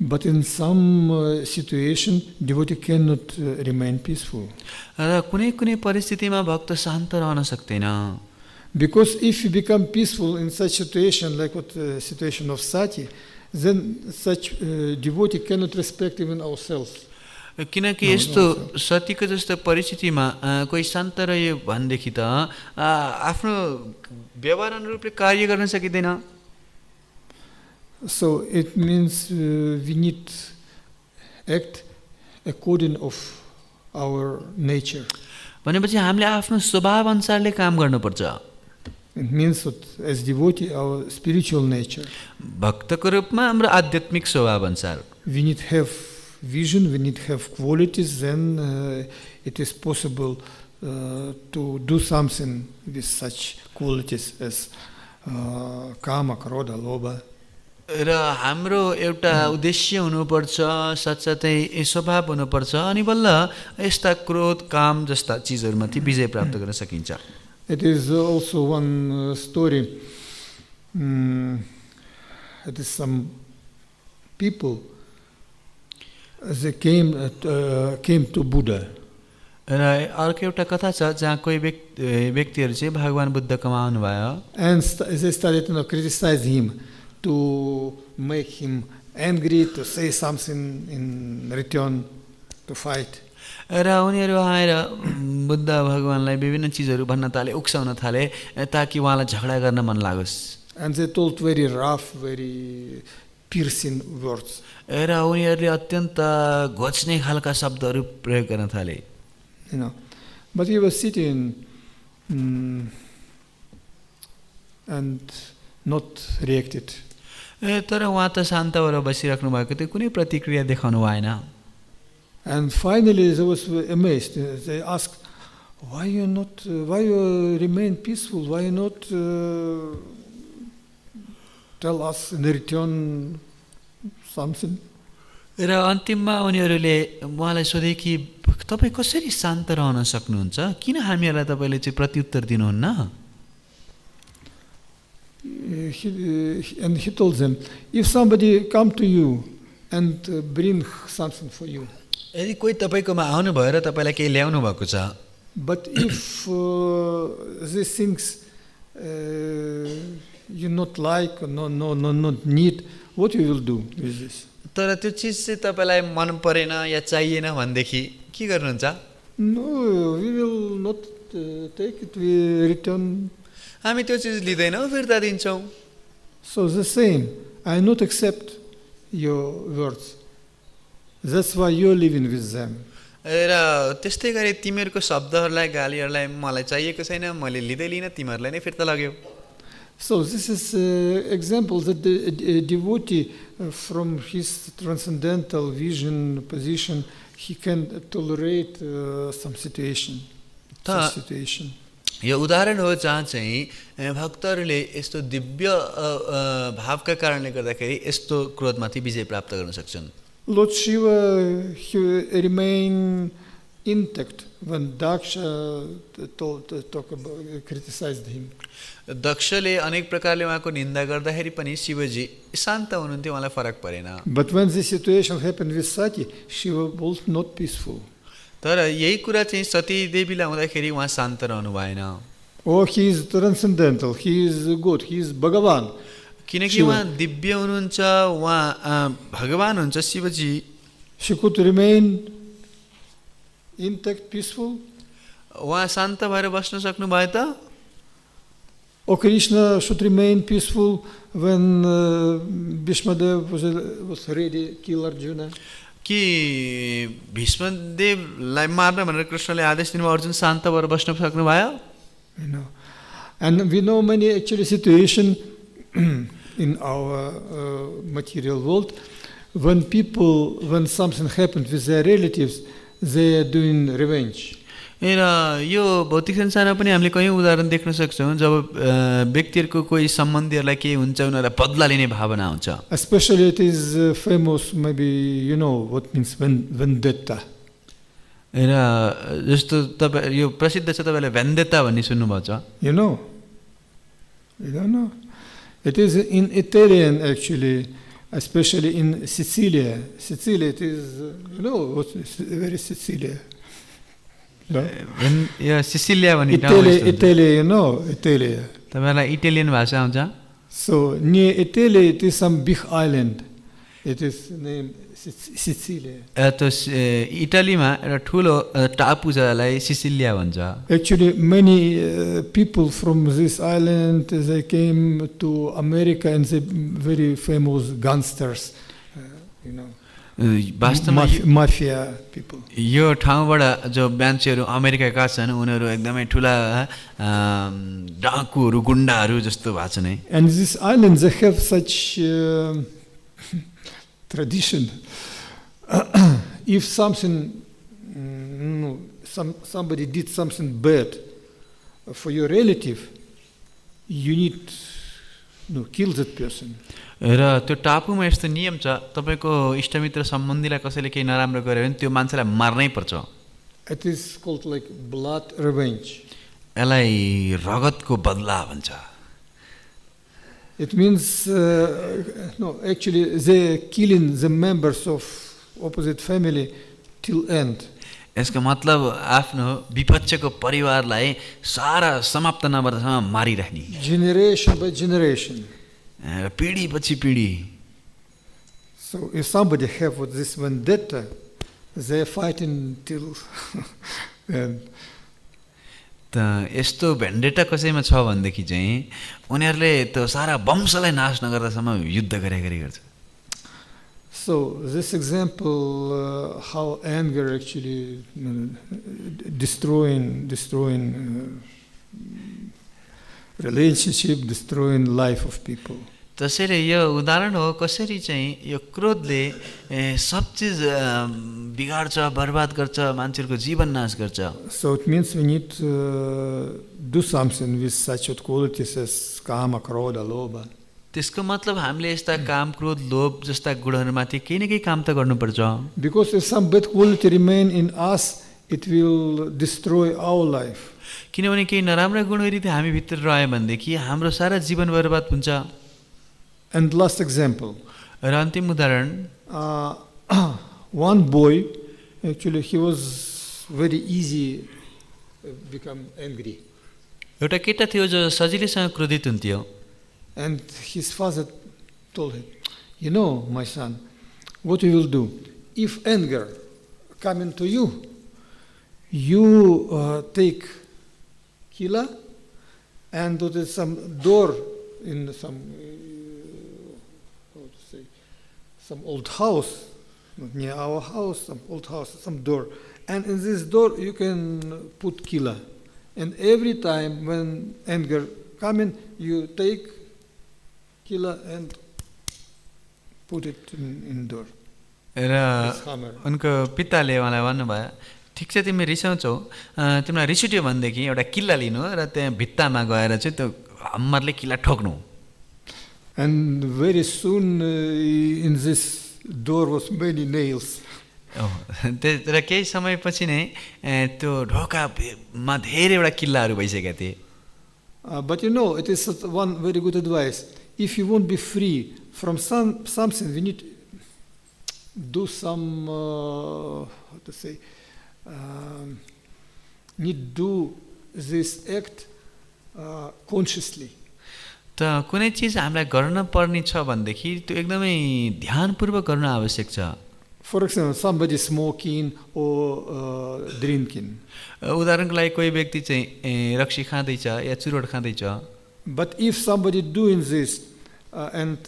But in some situation devotee cannot remain peaceful. र कुनै परिस्थितिमा भक्त शान्त रहन सक्दैन. Because if you become peaceful in such situation like what situation of Satī, then such devotee cannot respect even ourselves. किनकि यस्तो सतीको जस्तो परिस्थितिमा कोही शान्त रह्यो भनेदेखि त आफ्नो व्यवहार अनुरूपले कार्य गर्न सकिदैन. So it means we need act according of our nature. भनेपछि हामीले आफ्नो स्वभाव अनुसारले काम गर्नुपर्छ. It means that as devotee, our spiritual nature. भक्तको रूपमा हाम्रो आध्यात्मिक स्वभाव अनुसार. We need to have vision, we need to have qualities, then it is possible to do something with such qualities as kama, krodha, lobha. र हाम्रो एउटा उद्देश्य हुनुपर्छ, साथसाथै स्वभाव हुनुपर्छ, अनि बल्ल यस्ता क्रोध, काम जस्ता चिजहरूमाथि विजय प्राप्त गर्न सकिन्छ. It is also one story. It is some people, they came to Buddha. र अर्को एउटा कथा छ जहाँ कोही व्यक्तिहरू चाहिँ भगवान बुद्धकोमा आउनुभयो. And they started to criticize him, to make him angry, to say something in return, to fight. र उनीहरू आएर बुद्ध भगवानलाई विभिन्न चिजहरू भन्न थाले, उक्साउन थाले, ताकि उहाँलाई झगडा गर्न मन लागोस्. And they told very rough, very piercing words. र उनीहरूले अत्यन्त घोच्ने खालका शब्दहरू प्रयोग गर्न थाले. You know, but he was sitting and not reacted. तर उहाँ त शान्त भएर बसिराख्नु भएको थियो, कुनै प्रतिक्रिया देखाउनु भएन. And finally they was amazed. They asked, why you remain peaceful? Why you not tell us in return something? र अन्तिममा उनीहरूले उहाँलाई सोधे कि तपाईँ कसरी शान्त रहन सक्नुहुन्छ, किन हामीहरूलाई तपाईँले चाहिँ प्रत्युत्तर दिनुहुन्न. And he told them, if somebody come to you and bring something for you, यदि कोही तपाईँकोमा आउनु भयो र तपाईँलाई केही ल्याउनु भएको छ, but if these things you not like, not need, what you will do with this? तर त्यो चिज चाहिँ तपाईँलाई मन परेन या चाहिएन भनेदेखि के गर्नुहुन्छ. No, we will not take it, we return. हामी त्यो चिज लिँदैनौँ, फिर्ता दिन्छौँ. So the same, I not accept your words. That's why you're living with them. र त्यस्तै गरी तिमीहरूको शब्दहरूलाई, गालीहरूलाई मलाई चाहिएको छैन, मैले लिँदै लिन, तिमीहरूलाई नै फिर्ता लाग्यो. So this is example that the devotee from his transcendental vision position, he can tolerate some situation. यो उदाहरण हो जहाँ चाहिँ भक्तहरूले यस्तो दिव्य भावका कारणले गर्दाखेरि यस्तो क्रोधमाथि विजय प्राप्त गर्न सक्छन्. Lord Śiva, he remained intact when Daksha criticized him. दक्षले अनेक प्रकारले उहाँको निन्दा गर्दाखेरि पनि शिवजी शान्त हुनुहुन्थ्यो, उहाँलाई फरक परेन. But when this situation happened with Satī, Śiva was not peaceful. तर यही कुरा चाहिँ सती देवीलाई हुँदाखेरि उहाँ शान्त रहनु भएन. Oh, he is transcendental, he is good, he is Bhagavan. किनकि उहाँ दिव्य हुनुहुन्छ, उहाँ भगवान हुन्छ Shivji. She could remain intact, peaceful. उहाँ शान्त भएर बस्न सक्नु भयो त. Or Krishna should remain peaceful when Bhishmadev was ready to kill Arjuna. कि भीष्मदेवलाई मार्न भनेर कृष्णले आदेश दिनुभयो, अर्जुन शान्त भएर बस्न सक्नु भयो. You know, and we know many actually situations in our material world when something happened with their relatives, they are doing revenge. र यो भौतिक संसारमा पनि हामीले कयौँ उदाहरण देख्न सक्छौँ जब व्यक्तिहरूको कोही सम्बन्धीहरूलाई केही हुन्छ, उनीहरूलाई बदला लिने भावना हुन्छ. Especially it is famous, maybe you know what means vendetta. र जस्तो तपाईँ यो प्रसिद्ध छ, तपाईँले भेन्डेटा भन्ने सुन्नुभएको छ. You know? You don't know? It is in Italian actually, especially in Sicilia. Sicilia, it is, you know, what is very Sicilia. No? Sicilia भन्ने Italy, you know, Italy. तपाईँलाई इटालियन भाषा आउँछ. So near Italy, it is some big island. It is named Sicilia. त्यो इटालीमा एउटा ठुलो टापु छ, जसलाई सिसिलिया भन्छ. Actually, many people from this island, they came to America and they very famous gangsters, you know. वास्तवमा mafia people. यो ठाउँबाट जो मान्छेहरू अमेरिकाका छन् उनीहरू एकदमै ठुला डाकुहरू गुण्डाहरू जस्तो भएको छ नि. And these islands, they have such tradition. If something, somebody did something bad for your relative, you need kill that person. र त्यो टापुमा यस्तो नियम छ तपाईको इष्टमित्र सम्बन्धीलाई कसैले केही नराम्रो गर्यो भने त्यो मान्छेलाई मार्नै पर्छ. It is called like blood revenge. यसलाई रगतको बदला भन्छ. It means no, actually they killing the members of opposite family till end. यसको मतलब आफ्नो विपक्षको परिवारलाई सारा समाप्त नभएसम्म मारिराख्ने. Generation by generation. पीढी पछि पीढी. So if somebody have this vendetta, they are fighting till end. त यस्तो भेन्डेटा कसैमा छ भनेदेखि चाहिँ उनीहरूले त्यो सारा वंशलाई नाश नगर्दासम्म युद्ध गरे गर्छ. So this example how anger actually destroying relationship, destroying life of people. त्यसैले यो उदाहरण हो कसरी चाहिँ यो क्रोधले सब चीज बिगाड्छ, बर्बाद गर्छ, मान्छेको जीवन नाश गर्छ. So it means we need to do something with such qualities as kama, krodha, lobha. त्यसको मतलब हामीले यस्ता काम, क्रोध, लोभ जस्ता गुणहरुमाथि केही न केही काम त गर्नुपर्छ. Because if some bad quality remain in us, it will destroy our life. किनभने केही नराम्रा गुणहरु यदि हामी भित्र रह्यो भनेदेखि हाम्रो सारा जीवन बर्बाद हुन्छ. And last example. र अन्तिम उदाहरण, one boy, actually he was very easy become angry. एउटा केटा थियो जो सजिलैसँग क्रोधित हुन्थ्यो. And his father told him, you know, my son, what you will do? If anger coming to you, you take kila and there is some door in some, how to say, some old house, not near our house, some old house, some door. And in this door you can put kila. And every time when anger coming, you take kila and put it in door. र उनको पिताले उहाँलाई भन्नुभयो ठिक छ तिमी रिसाउँछौ, तिमीलाई रिस उठ्यो भनेदेखि एउटा किल्ला लिनु र त्यहाँ भित्तामा गएर चाहिँ त्यो हम्मरले किल्ला ठोक्नु. And very soon in this door was many nails. र केही समयपछि नै त्यो ढोकामा धेरैवटा किल्लाहरू भइसकेका थिए. But you know, it is one very good advice. If you won't be free from something, we need to do some, how to say, need do this act consciously. त कुनै चीज हामीलाई गर्न पर्ने छ भनेदेखि त्यो एकदमै ध्यानपूर्वक गर्न आवश्यक छ. For example, somebody smoking or drinking. उदाहरणको लागि कोही व्यक्ति चाहिँ रक्सी खाँदैछ या चुरोट खाँदैछ. But if somebody doing this and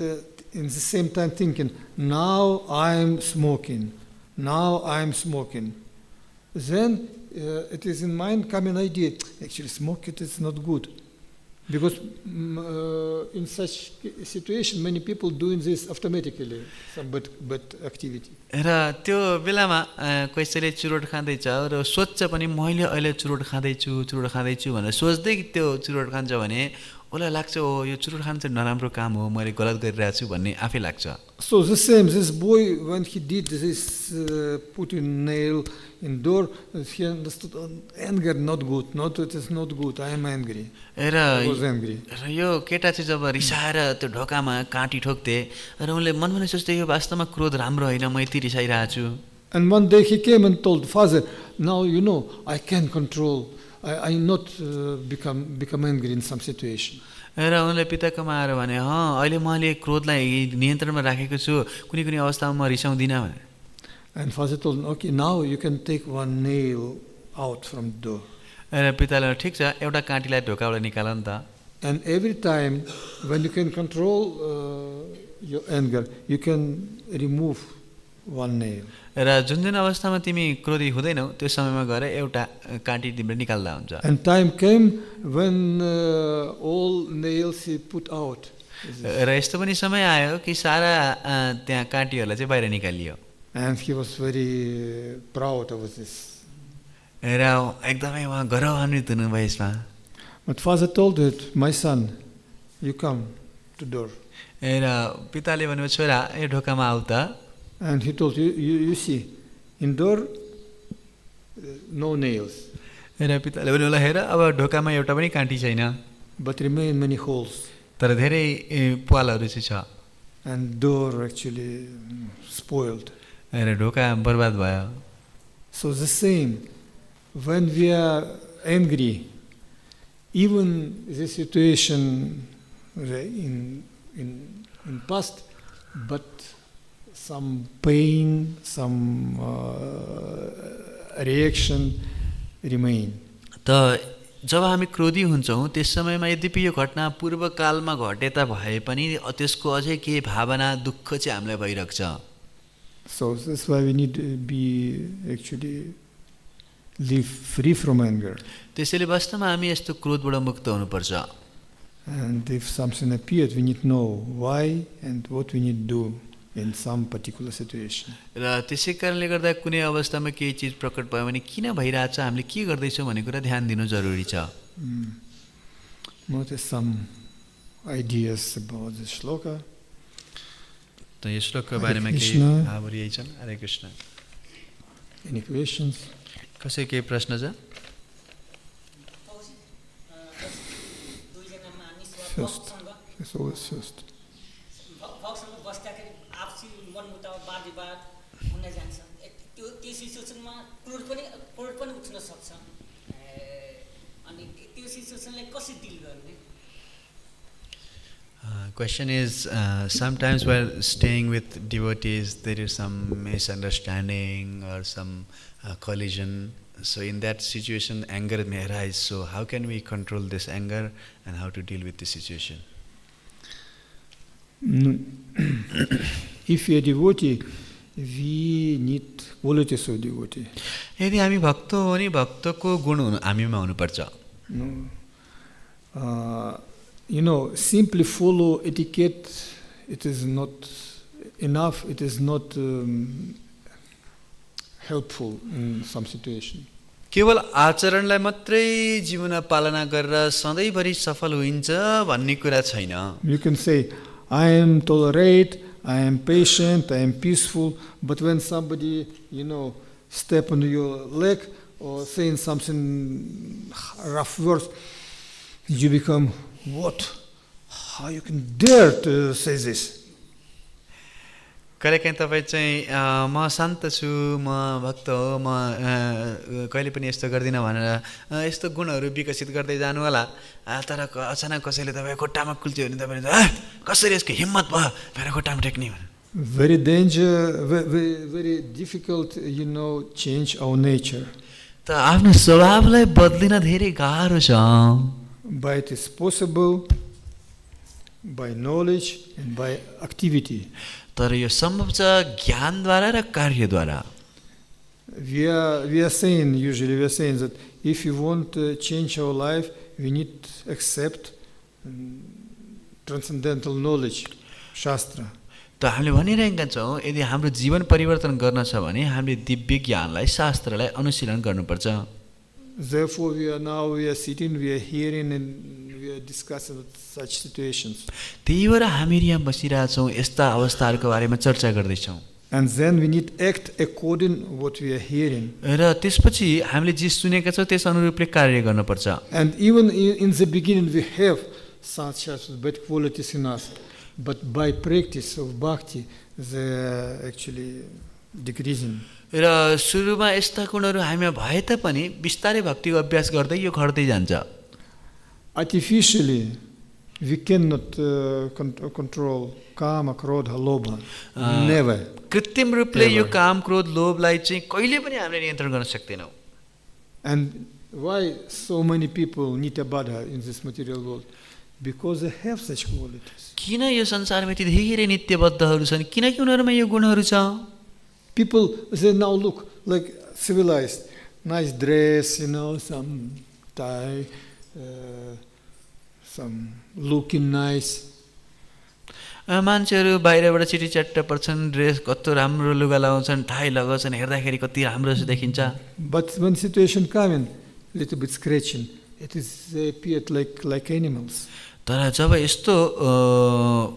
in the same time thinking, now I'm smoking, then it is in mind coming idea, actually smoke it is not good. Because in such situation, many people doing this automatically, some bad activity. र त्यो बेलामा कसैले चुरोट खाँदैछ र सोच्छ पनि मैले अहिले चुरोट खाँदैछु भनेर सोच्दै त्यो चुरोट खान्छ भने उसलाई लाग्छ ओ यो चुरोट खानु चाहिँ नराम्रो काम हो, मैले गलत गरिरहेको छु भन्ने आफै लाग्छ. So the same, this boy when he did this putting nail in door, he understood anger not good, it is not good, I am angry. I was angry. र यो केटा चाहिँ जब रिसाएर त्यो ढोकामा काँटी ठोक्थे र उनले मनमा सोच्थे यो वास्तवमा क्रोध राम्रो होइन, म यति रिसाइरहेको छु. And one day he came and told father, now you know I can control, I not become angry in some situation. र उनले पिताकोमा आएर भने अहिले मैले क्रोधलाई नियन्त्रणमा राखेको छु, कुनै अवस्थामा म रिसाउँदिनँ भने. And father told him, okay, now you can take one nail out from the door. र पिताले ठिक छ एउटा काँटीलाई ढोकाबाट निकाल नि त. And every time when you can control your anger, you can remove one nail. र जुन जुन अवस्थामा तिमी क्रोधी हुँदैनौ त्यो समयमा गएर एउटा काँटी तिम्रो निकाल्दा हुन्छ। And time came when all nails he put out. र यस्तो पनि समय आयो कि सारा त्यहाँ काँटीहरूलाई चाहिँ बाहिर निकालियो। And he was very proud of this. र एकदमै उहाँ गौरवान्वित हुनुभयो यसमा। But father told that, my son, you come to door. र पिताले भन्नुभयो छोरा यो ढोकामा आऊ त। And he told you see, in door no nails. र पिताले भन्नुभयो ल हेर अब ढोकामा एउटा पनि काँटी छैन। But remain many holes. तर धेरै प्वालहरू चाहिँ छ। And door actually spoiled. र ढोका बर्बाद भयो। So the same, when we are angry, even the situation in past, but some pain, some reaction remain. त जब हामी क्रोधी हुन्छौँ त्यस समयमा यद्यपि यो घटना पूर्वकालमा घटे भए पनि त्यसको अझै केही भावना दुःख चाहिँ हामीलाई भइरहेको छ। So that's why we need to be actually live free from anger. त्यसैले वास्तवमा हामी यस्तो क्रोधबाट मुक्त हुनुपर्छ। And if something appeared, we need to know why and what we need to do in some particular situation. र त्यसै कारणले गर्दा कुनै अवस्थामा केही चिज प्रकट भयो भने किन भइरहेछ हामीले के गर्दैछौँ भन्ने कुरा ध्यान दिनु जरुरी छ। Notice some ideas about the shloka. त यो श्लोकको बारेमा केही भावहरू यही छन्। हरे कृष्ण। Any questions? कसै केही प्रश्न छ? First. It's always first. Question is, sometimes while staying with devotees, there is some misunderstanding or some collision. So in that situation, anger may arise. So how can we control this anger and how to deal with this situation? If you are a devotee, we need qualities of devotee. यदि हामी भक्त हो भने भक्तको गुण हामीमा हुनुपर्छ। You know, simply follow etiquette, it is not enough, it is not helpful in some situation. केवल आचरणलाई मात्रै जीवनमा पालना गरेर सधैँभरि सफल हुन्छ भन्ने कुरा छैन। You can say, I am tolerate, I am patient, I am peaceful, but when somebody, step on your leg or saying something rough words, you become, what? How you can dare to say this? कहिलेकाहीँ तपाईँ चाहिँ म शान्त छु, म भक्त हो, म कहिले पनि यस्तो गर्दिनँ भनेर यस्तो गुणहरू विकसित गर्दै जानु होला। तर अचानक कसैले तपाईँ खुट्टामा कुल्च्यो भने तपाईँ कसरी यसको हिम्मत भयो मेरो खुट्टामा टेक्ने भने। Very very difficult, change our nature. त आफ्नो स्वभावलाई बदलिन धेरै गाह्रो छ। But it is possible by knowledge and by activity. तर यो सम्भव छ ज्ञानद्वारा र कार्यद्वारा। We are saying that if you want to change our life, we need to accept transcendental knowledge, Shastra. त हामीले भनिरहेका छौँ यदि हाम्रो जीवन परिवर्तन गर्न छ भने हामीले दिव्य ज्ञानलाई शास्त्रलाई अनुशीलन गर्नुपर्छ। Therefore, we are sitting, we are hearing, and we are discussing such situations. त्यही भएर हामी यहाँ बसिरहेछौँ, यस्ता अवस्थाहरूको बारेमा चर्चा गर्दैछौँ। And then we need to act according what we are hearing. र त्यसपछि हामीले जे सुनेका छौँ त्यस अनुरूपले कार्य गर्नुपर्छ। And even in the beginning, we have such bad qualities in us, but by practice of bhakti, they are actually decreasing. र सुरुमा यस्ता गुणहरू हामीमा भए तापनि बिस्तारै भक्तिको अभ्यास गर्दै यो घट्दै जान्छ। Artificially, we cannot control kama, krodha, lobha. Never. कृत्रिम रूपले यो काम क्रोध लोभलाई चाहिँ कहिले पनि हामीले नियन्त्रण गर्न सक्दैनौँ। And why so many people need a baddha in this material world? Because they have such qualities. किन यो संसारमा यति धेरै नित्यबद्धहरू छन् किनकि उनीहरूमा यो गुणहरू छ। people, they now look like civilized. Nice dress, some tie, some looking nice. मान्छेहरू बाहिरबाट चिटी च्याट्ट पर्छन्, ड्रेस कस्तो राम्रो लुगा लगाउँछन्, टाई लगाउँछन्, हेर्दाखेरि कति राम्रो देखिन्छ. But when situation comes, little bit scratching, they appeared like animals. तर जब यस्तो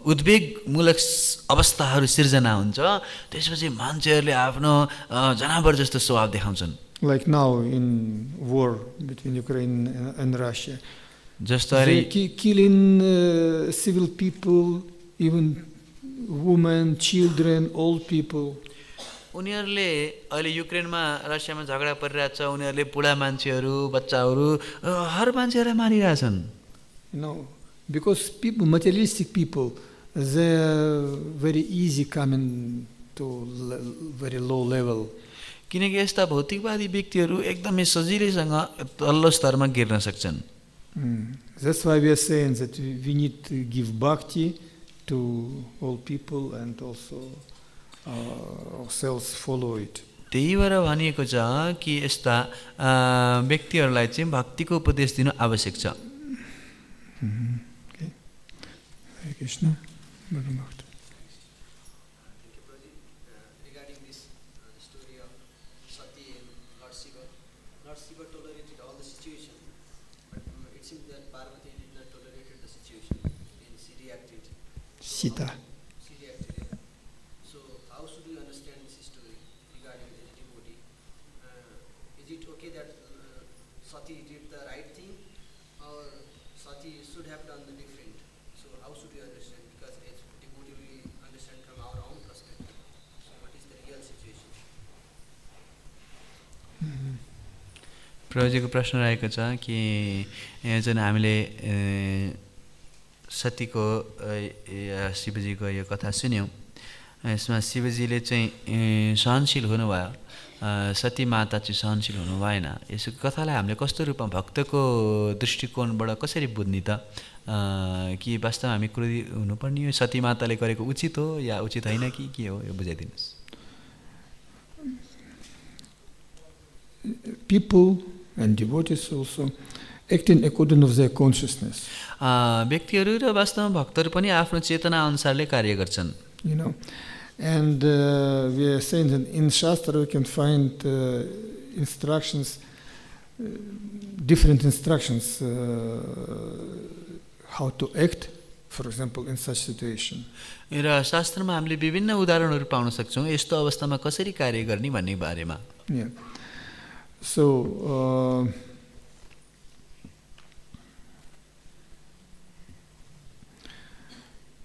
उद्वेगमूलक अवस्थाहरू सिर्जना हुन्छ, त्यसपछि मान्छेहरूले आफ्नो जनावर जस्तो स्वभाव देखाउँछन्. Like now in war between Ukraine and Russia. जस्तो They killing civil people, even women, children, old people. उनीहरूले अहिले युक्रेनमा रसियामा झगडा परिरहेछ, उनीहरूले बुढा मान्छेहरू, बच्चाहरू, हर मान्छेहरूलाई मारिरहेछन्. Because people, materialistic people, they are very easy coming to very low level. किनकि यस्ता भौतिकवादी व्यक्तिहरू एकदमै सजिलैसँग तल्लो स्तरमा गिर्न सक्छन्. That's why we are saying that we need to give bhakti to all people and also ourselves follow it. त्यही भएर भनिएको छ कि यस्ता व्यक्तिहरूलाई चाहिँ भक्तिको उपदेश दिनु आवश्यक छ. Okay. Hare Krishna. Regarding this story of Satī and Lord Śiva, Lord Śiva tolerated all the situation, but it seems that Parvati did not tolerate the situation, and she reacted. Sita. She reacted. So how should we understand this story regarding the devotee? Is it okay that Satī did the right thing, or Satī should have done the different? So how should we understand? Because as devotee we understand from our own perspective. So what is the real situation? प्रभुजीको प्रश्न रहेको छ कि जुन हामीले सतीको शिवजीको यो कथा सुन्यौँ, यसमा शिवजीले चाहिँ सहनशील हुनुभयो, सती माता चाहिँ सहनशील हुनु भएन. यसको कथालाई हामीले कस्तो रूपमा भक्तको दृष्टिकोणबाट कसरी बुझ्ने त, कि वास्तवमा हामी क्रोधी हुनुपर्ने हो, सती माताले गरेको उचित हो या उचित होइन कि के हो, यो बुझाइदिनुहोस्. People and devotees also acting according to their consciousness. व्यक्तिहरू र वास्तवमा भक्तहरू पनि आफ्नो चेतना अनुसारले कार्य गर्छन्. And we are saying that in Shastra we can find instructions, different instructions how to act, for example, in such situation. र शास्त्रमा हामीले विभिन्न उदाहरणहरू पाउन सक्छौँ यस्तो अवस्थामा कसरी कार्य गर्ने भन्ने बारेमा. Yeah. So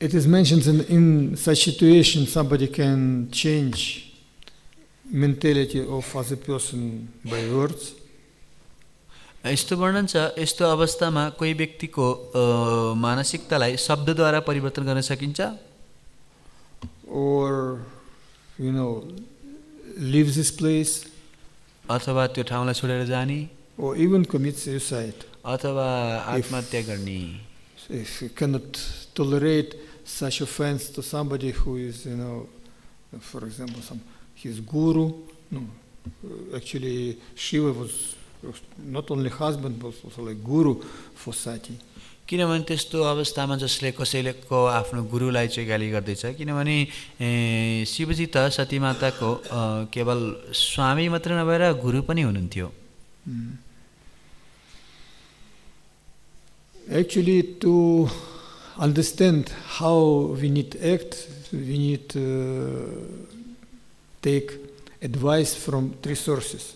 it is mentioned in such situation somebody can change mentality of other person by words. यस्तो वर्णन छ, यस्तो अवस्थामा कोही व्यक्तिको मानसिकतालाई शब्दद्वारा परिवर्तन गर्न सकिन्छ, or leave this place, अथवा त्यो ठाउँलाई छोडेर जाने, or even commit suicide. अथवा आत्महत्या गर्ने. If you cannot tolerate such offense to somebody who is, for example, his guru. No, actually, Shiva was not only husband but also like guru for Satī. किनभने त्यस्तो अवस्थामा जसले कसैको आफ्नो गुरुलाई चाहिँ गाली गर्दैछ, किनभने शिवजी त सती माताको केवल स्वामी मात्र नभएर गुरु पनि हुनुहुन्थ्यो. Actually, to understand how we need to act, we need to take advice from three sources.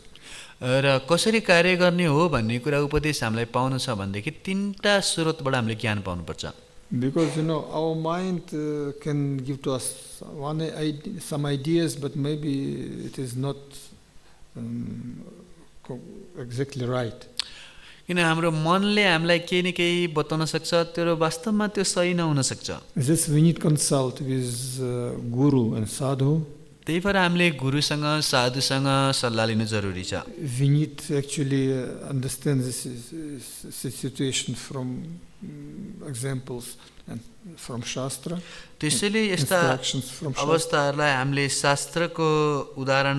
र कसरी कार्य गर्ने हो भन्ने कुरा उपदेश हामीलाई पाउनु छ भनेदेखि तीनटा स्रोतबाट हामीले ज्ञान पाउनुपर्छ. Because our mind can give to us some ideas, but maybe it is not exactly right. किन हाम्रो मनले हामीलाई केही न केही बताउन सक्छ, तर वास्तवमा त्यो सही नहुन सक्छ. This we need consult with guru and sadhu. त्यही भएर हामीले गुरुसँग साधुसँग सल्लाह लिनु जरुरी छ. We need to actually understand this situation from examples and from Shastra, त्यसैले यस्ता instructions from Shastra. अवस्थाहरूलाई हामीले शास्त्रको उदाहरण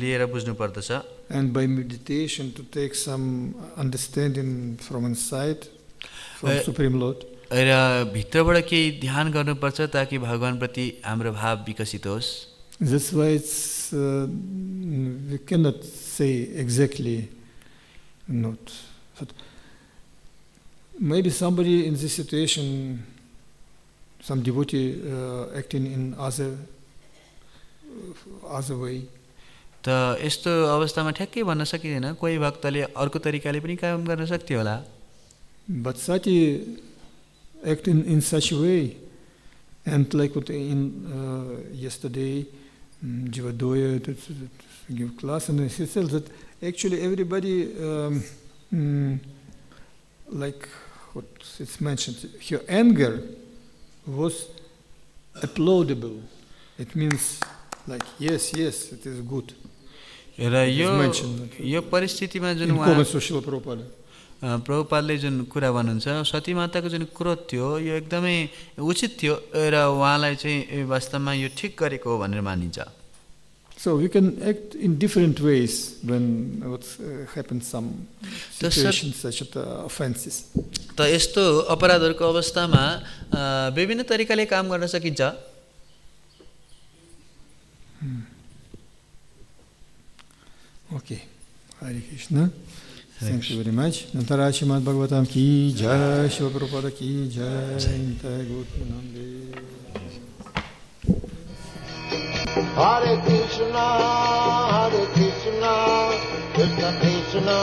लिएर बुझ्नुपर्दछ And by meditation to take some understanding from inside, from Supreme Lord. र भित्रबाट केही ध्यान गर्नुपर्छ ताकि भगवानप्रति हाम्रो भाव विकसित होस्. That's why it's we cannot say exactly not. But maybe somebody in this situation, some devotee acting in other way. त यस्तो अवस्थामा ठ्याक्कै भन्न सकिँदैन, कोही भक्तले अर्को तरिकाले पनि काम गर्न सक्थ्यो होला. But Satī acting in such a way, and like what in yesterday, Jivadoya to give class, and he said that actually everybody, like what it's mentioned, her anger was applaudable. It means like yes, it is good. र यो परिस्थितिमा जुन प्रभुपादले जुन कुरा भन्नुहुन्छ, सती माताको जुन क्रोध थियो यो एकदमै उचित थियो र उहाँलाई चाहिँ वास्तवमा यो ठिक गरेको हो भनेर मानिन्छ. So we can act in different ways when what happens some situations such as offenses. त यस्तो अपराधहरूको अवस्थामा विभिन्न तरिकाले काम गर्न सकिन्छ. Okay, Hare Krishna. Thank you very much. Nantara Srimad Bhagavatam ki jai, Śrīla Prabhupada ki jai, Nitai Gautama. Hare Krishna, Krishna Krishna,